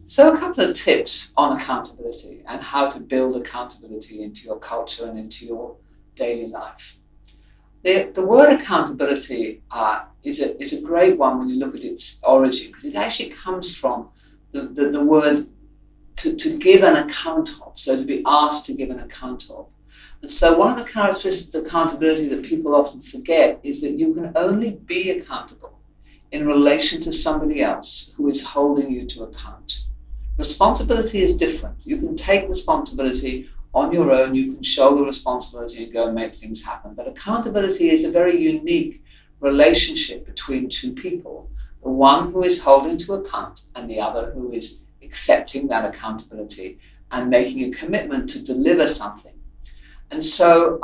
So a couple of tips on accountability and how to build accountability into your culture and into your daily life. The word accountability is a great one when you look at its origin, because it actually comes from the word to give an account of, so to be asked to give an account of. And so one of the characteristics of accountability that people often forget is that you can only be accountable in relation to somebody else who is holding you to account. Responsibility is different. You can take responsibility on your own, you can shoulder responsibility and go and make things happen. But accountability is a very unique relationship between two people. The one who is holding to account and the other who is accepting that accountability and making a commitment to deliver something. And so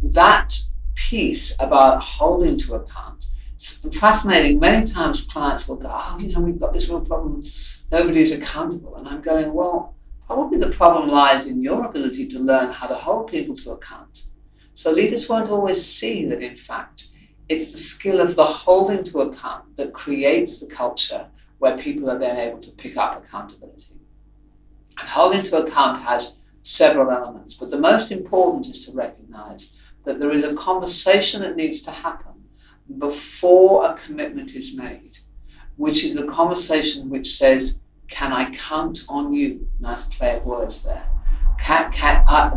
that piece about holding to account, it's fascinating. Many times clients will go, we've got this real problem. Nobody's accountable. And I'm going, well, probably the problem lies in your ability to learn how to hold people to account. So leaders won't always see that, in fact, it's the skill of the holding to account that creates the culture where people are then able to pick up accountability. And holding to account has several elements, but the most important is to recognize that there is a conversation that needs to happen before a commitment is made, which is a conversation which says, can I count on you? Nice play of words there.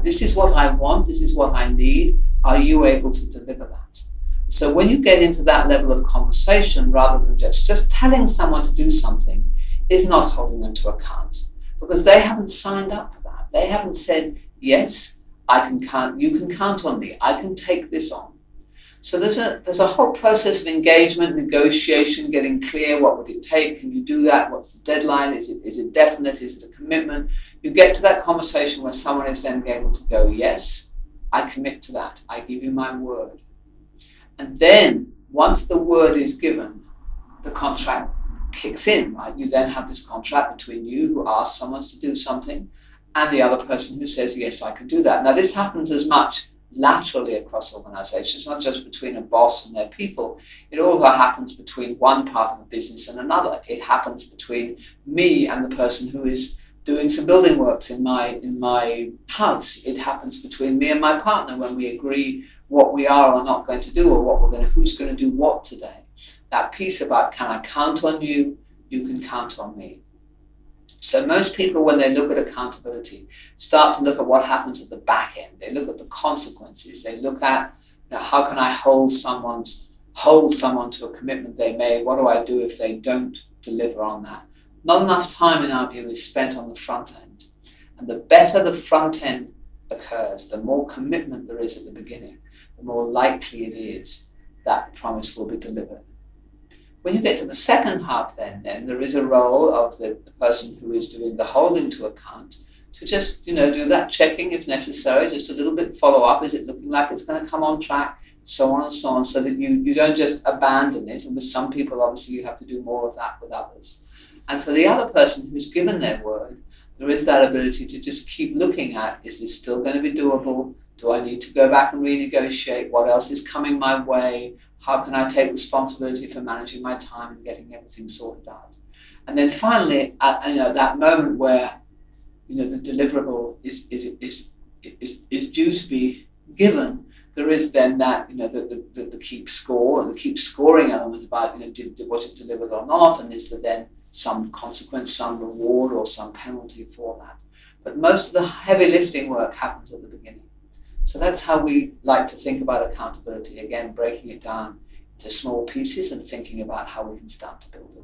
This is what I want, this is what I need. Are you able to deliver that? So when you get into that level of conversation, rather than just telling someone to do something, is not holding them to account, because they haven't signed up for that. They haven't said, yes, I can count, you can count on me, I can take this on. So there's a whole process of engagement, negotiation, getting clear, what would it take, can you do that, what's the deadline, is it definite, is it a commitment? You get to that conversation where someone is then able to go, yes, I commit to that, I give you my word. And then, once the word is given, the contract kicks in, right? You then have this contract between you who asks someone to do something and the other person who says, yes, I can do that. Now, this happens as much laterally across organizations, not just between a boss and their people. It also happens between one part of a business and another. It happens between me and the person who is doing some building works in my house. It happens between me and my partner when we agree what we are or not going to do, or who's going to do what today. That piece about, can I count on you? You can count on me. So most people, when they look at accountability, start to look at what happens at the back end. They look at the consequences. They look at, how can I hold someone to a commitment they made? What do I do if they don't deliver on that? Not enough time, in our view, is spent on the front end. And the better the front end occurs, the more commitment there is at the beginning, the more likely it is that the promise will be delivered. When you get to the second half, then there is a role of the person who is doing the holding to account to just, do that checking if necessary, just a little bit follow up. Is it looking like it's going to come on track? So on and so on, so that you don't just abandon it. And with some people, obviously, you have to do more of that with others. And for the other person who's given their word, there is that ability to just keep looking at, is this still going to be doable? Do I need to go back and renegotiate? What else is coming my way? How can I take responsibility for managing my time and getting everything sorted out? And then finally, at that moment where the deliverable is due to be given, there is then that the keep score, the keep scoring element about was it delivered or not, and is there then some consequence, some reward, or some penalty for that. But most of the heavy lifting work happens at the beginning. So that's how we like to think about accountability, again, breaking it down into small pieces and thinking about how we can start to build it.